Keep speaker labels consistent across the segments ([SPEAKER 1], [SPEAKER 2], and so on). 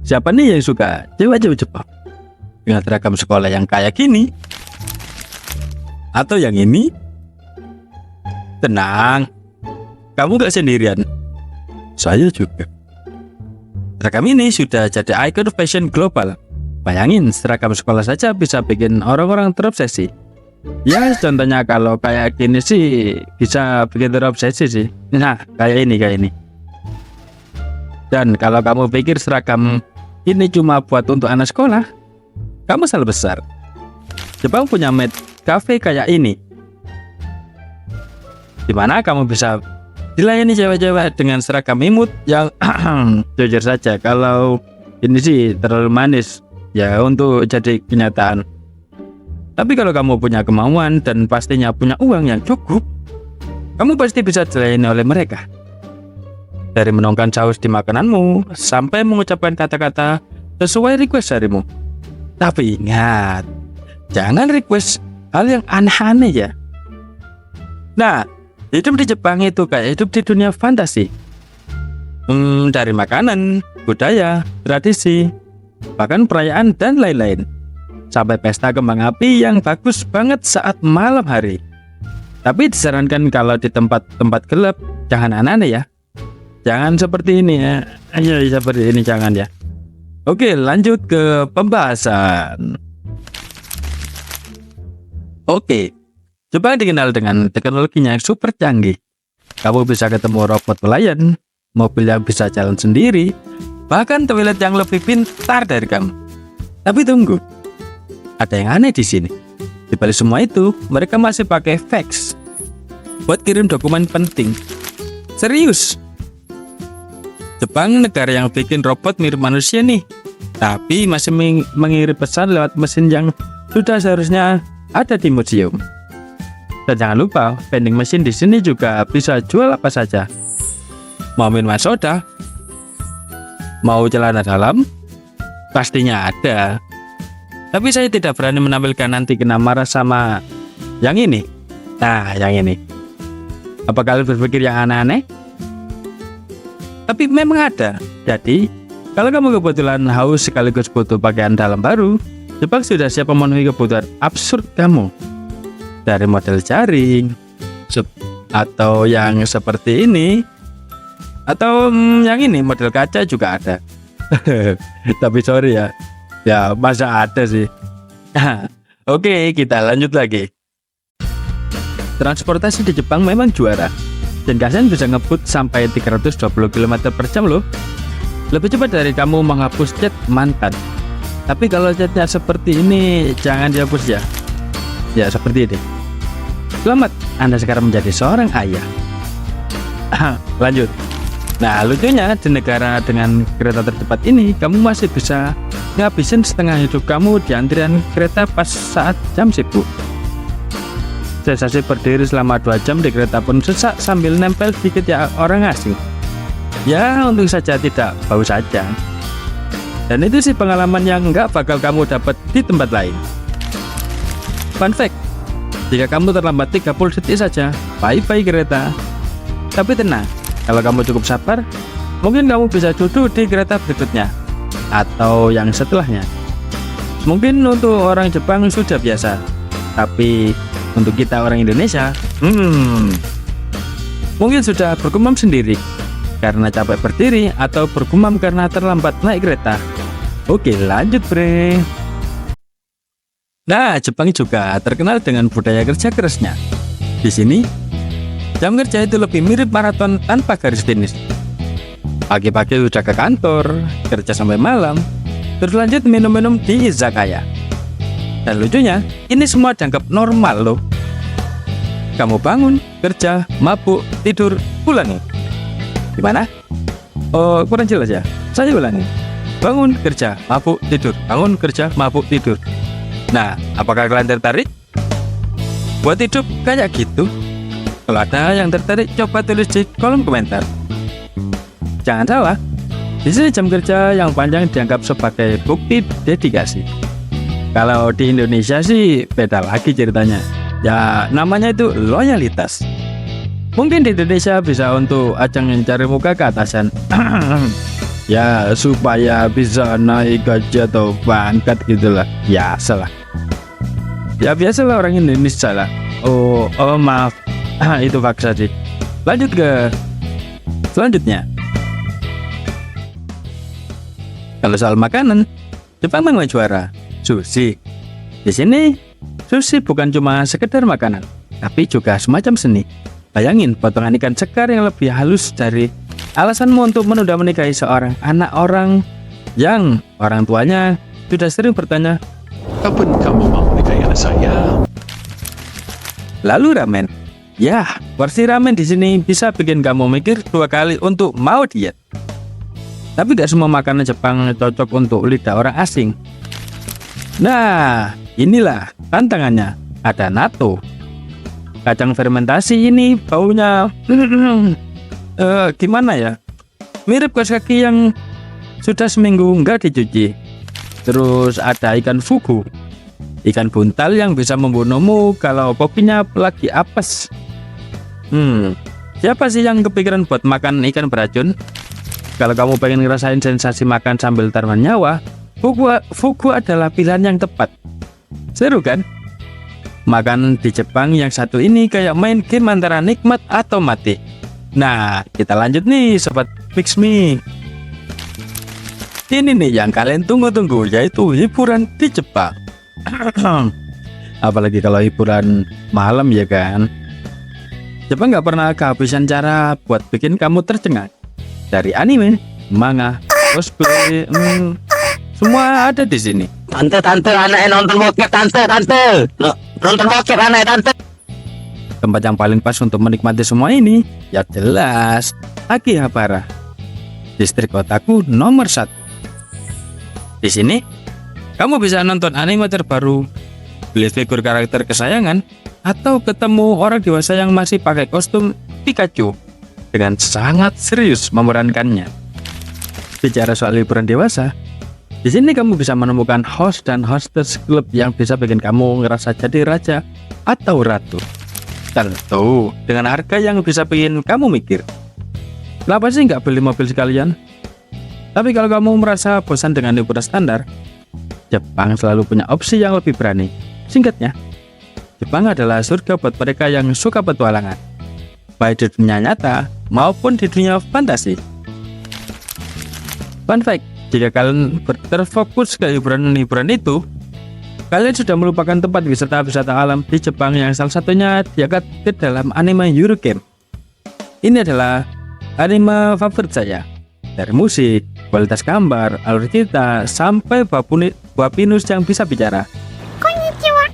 [SPEAKER 1] Siapa nih yang suka cewek-cewek Jepang dengan seragam sekolah yang kayak gini? Atau yang ini? Tenang, kamu gak sendirian. Saya juga. Seragam ini sudah jadi ikon fashion global. Bayangin, seragam sekolah saja bisa bikin orang-orang terobsesi. Ya, contohnya kalau kayak gini sih bisa bikin terobsesi sih. Nah, kayak ini. Dan kalau kamu pikir seragam ini cuma buat untuk anak sekolah, kamu salah besar. Jepang punya maid cafe kayak ini, dimana kamu bisa dilayani cewek-cewek dengan seragam imut yang jujur saja kalau ini sih terlalu manis ya untuk jadi kenyataan. Tapi kalau kamu punya kemauan dan pastinya punya uang yang cukup, kamu pasti bisa dilayani oleh mereka. Dari menuangkan saus di makananmu sampai mengucapkan kata-kata sesuai request darimu. Tapi ingat, jangan request hal yang aneh-aneh ya. Nah, hidup di Jepang itu kayak hidup di dunia fantasi. Dari makanan, budaya, tradisi, bahkan perayaan dan lain-lain. Sampai pesta kembang api yang bagus banget saat malam hari. Tapi disarankan kalau di tempat-tempat gelap, jangan aneh-aneh ya. Jangan seperti ini ya. Ayo seperti ini jangan ya. Oke, lanjut ke pembahasan. Oke, Jepang dikenal dengan teknologinya yang super canggih. Kamu bisa ketemu robot pelayan, mobil yang bisa jalan sendiri, bahkan toilet yang lebih pintar dari kamu. Tapi tunggu, ada yang aneh di sini. Di balik semua itu, mereka masih pakai fax buat kirim dokumen penting. Serius? Jepang negara yang bikin robot mirip manusia nih, tapi masih mengirim pesan lewat mesin yang sudah seharusnya ada di museum. Dan jangan lupa, vending machine di sini juga bisa jual apa saja. Mau minuman soda, mau celana dalam, pastinya ada. Tapi saya tidak berani menampilkan, nanti kena marah sama yang ini. Nah, yang ini. Apa kalian berpikir yang aneh-aneh? Tapi memang ada. Jadi, kalau kamu kebetulan haus sekaligus butuh pakaian dalam baru, Jepang sudah siap memenuhi kebutuhan absurd kamu. Dari model jaring, atau yang seperti ini, atau yang ini model kaca juga ada. Tapi sorry ya, masa ada sih. Oke, kita lanjut lagi. Transportasi di Jepang memang juara, dan kalian bisa ngebut sampai 320 km per jam loh. Lebih cepat dari kamu menghapus chat mantan. Tapi kalau chatnya seperti ini, jangan dihapus ya. Ya seperti ini. Selamat, Anda sekarang menjadi seorang ayah. Lanjut. Nah, lucunya di negara dengan kereta tercepat ini, kamu masih bisa ngabisin setengah hidup kamu di antrian kereta pas saat jam sibuk. Sensasi berdiri selama 2 jam di kereta pun sesak sambil nempel dikit ya orang asing. Ya, untung saja tidak bau saja. Dan itu sih pengalaman yang nggak bakal kamu dapat di tempat lain. Fun fact, jika kamu terlambat 30 detik saja, bye-bye kereta. Tapi tenang, kalau kamu cukup sabar, mungkin kamu bisa duduk di kereta berikutnya atau yang setelahnya. Mungkin untuk orang Jepang sudah biasa, tapi untuk kita orang Indonesia, mungkin sudah bergumam sendiri karena capek berdiri atau bergumam karena terlambat naik kereta. Oke, lanjut bre. Nah, Jepang juga terkenal dengan budaya kerja kerasnya. Di sini, jam kerja itu lebih mirip maraton tanpa garis finish. Pagi-pagi sudah ke kantor, kerja sampai malam, terus lanjut minum-minum di izakaya. Dan lucunya, ini semua dianggap normal loh. Kamu bangun, kerja, mabuk, tidur, ulangi. Gimana? Oh, kurang jelas ya? Saya ulangi. Bangun, kerja, mabuk, tidur. Bangun, kerja, mabuk, tidur. Nah, apakah kalian tertarik buat hidup kayak gitu? Kalau ada yang tertarik, coba tulis di kolom komentar. Jangan salah, di sini jam kerja yang panjang dianggap sebagai bukti dedikasi. Kalau di Indonesia sih beda lagi ceritanya. Ya namanya itu loyalitas. Mungkin di Indonesia bisa untuk ajang mencari muka ke atasan. Ya supaya bisa naik gaji atau pangkat gitulah. Ya salah. Ya biasalah orang Indonesia lah. Oh maaf. Itu fakta sih. Lanjut ke selanjutnya. Kalau soal makanan, Jepang memang juara. Sushi. Di sini, sushi bukan cuma sekedar makanan, tapi juga semacam seni. Bayangin potongan ikan segar yang lebih halus dari alasanmu untuk menunda menikahi seorang anak orang yang orang tuanya sudah sering bertanya,
[SPEAKER 2] Kapan kamu mau nikahi anak saya?
[SPEAKER 1] lalu ramen. Ya, porsi ramen di sini bisa bikin kamu mikir 2 kali untuk mau diet. Tapi gak semua makanan Jepang cocok untuk lidah orang asing. Nah, inilah tantangannya. Ada natto. Kacang fermentasi ini baunya gimana ya? Mirip kaos kaki yang sudah seminggu nggak dicuci. Terus ada ikan fugu. Ikan buntal yang bisa membunuhmu kalau kopinya lagi apes. Siapa sih yang kepikiran buat makan ikan beracun? Kalau kamu pengen ngerasain sensasi makan sambil taruhan nyawa, fugu adalah pilihan yang tepat. Seru kan? Makan di Jepang yang satu ini kayak main game antara nikmat atau mati. Nah, kita lanjut nih Sobat Fix Me. Ini nih yang kalian tunggu-tunggu, yaitu hiburan di Jepang. Apalagi kalau hiburan malam ya kan. Jepang gak pernah kehabisan cara buat bikin kamu tercengang. Dari anime, manga, cosplay, semua ada di sini.
[SPEAKER 3] Tante, anaknya nonton bokep, tante. Nonton bokep anaknya, tante.
[SPEAKER 1] Tempat yang paling pas untuk menikmati semua ini, ya jelas, Akihabara, distrik otaku nomor 1. Di sini, kamu bisa nonton anime terbaru, beli figur karakter kesayangan, atau ketemu orang dewasa yang masih pakai kostum Pikachu dengan sangat serius memerankannya. Bicara soal hiburan dewasa, di sini kamu bisa menemukan host dan hostess klub yang bisa bikin kamu ngerasa jadi raja atau ratu. Tentu dengan harga yang bisa bikin kamu mikir, kenapa sih nggak beli mobil sekalian? Tapi kalau kamu merasa bosan dengan hiburan standar, Jepang selalu punya opsi yang lebih berani. Singkatnya, Jepang adalah surga buat mereka yang suka petualangan, baik di dunia nyata maupun di dunia fantasi. Fun fact, jika kalian terfokus ke hiburan-hiburan itu, kalian sudah melupakan tempat wisata-wisata alam di Jepang yang salah satunya diangkat ke dalam anime Yuru Game. Ini adalah anime favorit saya. Dari musik, kualitas gambar, alur cerita, sampai buah pinus yang bisa bicara. Konnichiwa.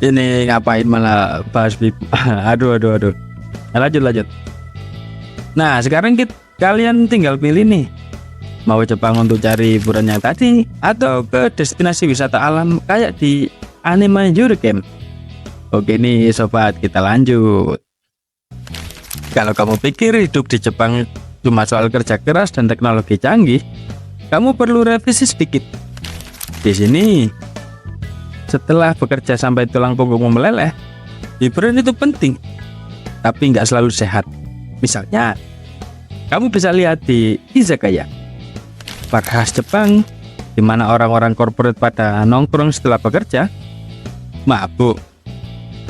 [SPEAKER 1] Ini ngapain malah bahas aduh. Lanjut. Nah, sekarang kalian tinggal pilih nih. Mau Jepang untuk cari hiburan yang tadi, atau ke destinasi wisata alam kayak di anime Yuru Game. Oke nih sobat, kita lanjut. Kalau kamu pikir hidup di Jepang cuma soal kerja keras dan teknologi canggih, kamu perlu revisi sedikit. Di sini, setelah bekerja sampai tulang punggungmu meleleh, hiburan itu penting, tapi nggak selalu sehat. Misalnya, kamu bisa lihat di izakaya, bar khas Jepang, di mana orang-orang korporat pada nongkrong setelah bekerja, mabuk.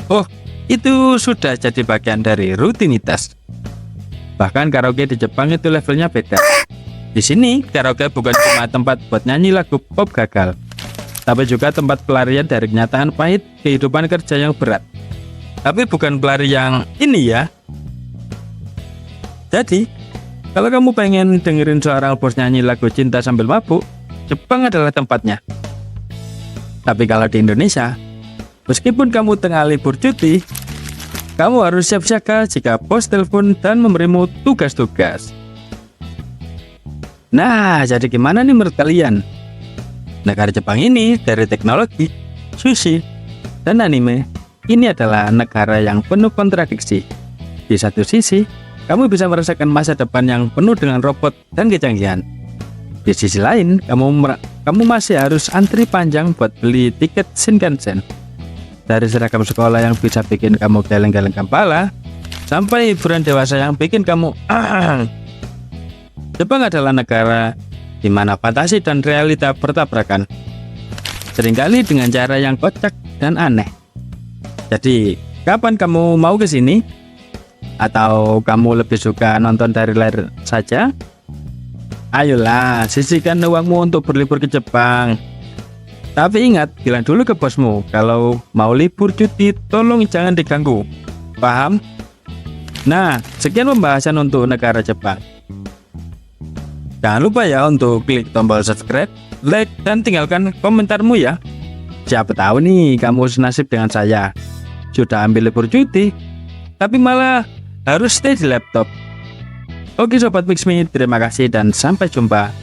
[SPEAKER 1] Oh, itu sudah jadi bagian dari rutinitas. Bahkan karaoke di Jepang itu levelnya beda. Di sini, karaoke bukan cuma tempat buat nyanyi lagu pop gagal, tapi juga tempat pelarian dari kenyataan pahit kehidupan kerja yang berat. Tapi bukan pelari yang ini ya. Jadi, kalau kamu pengen dengerin seorang bos nyanyi lagu cinta sambil mabuk, Jepang adalah tempatnya. Tapi kalau di Indonesia, meskipun kamu tengah libur cuti, kamu harus siap siaga jika bos telepon dan memberimu tugas-tugas. Nah, jadi gimana nih menurut kalian? Negara Jepang ini dari teknologi, sushi, dan anime, ini adalah negara yang penuh kontradiksi. Di satu sisi, kamu bisa merasakan masa depan yang penuh dengan robot dan kecanggihan. Di sisi lain, kamu masih harus antri panjang buat beli tiket Shinkansen. Dari seragam sekolah yang bisa bikin kamu geleng-geleng kepala, sampai hiburan dewasa yang bikin kamu Jepang adalah negara di mana fantasi dan realita bertabrakan, seringkali dengan cara yang kocak dan aneh. Jadi, kapan kamu mau ke sini? Atau kamu lebih suka nonton dari layar saja? Ayolah, sisihkan uangmu untuk berlibur ke Jepang. Tapi ingat, bilang dulu ke bosmu kalau mau libur cuti tolong jangan diganggu. Paham? Nah, sekian pembahasan untuk negara Jepang. Jangan lupa ya untuk klik tombol subscribe, like, dan tinggalkan komentarmu ya. Siapa tahu nih kamu senasib dengan saya. Sudah ambil libur cuti, tapi malah harus stay di laptop. Oke Sobat Pixme, terima kasih dan sampai jumpa.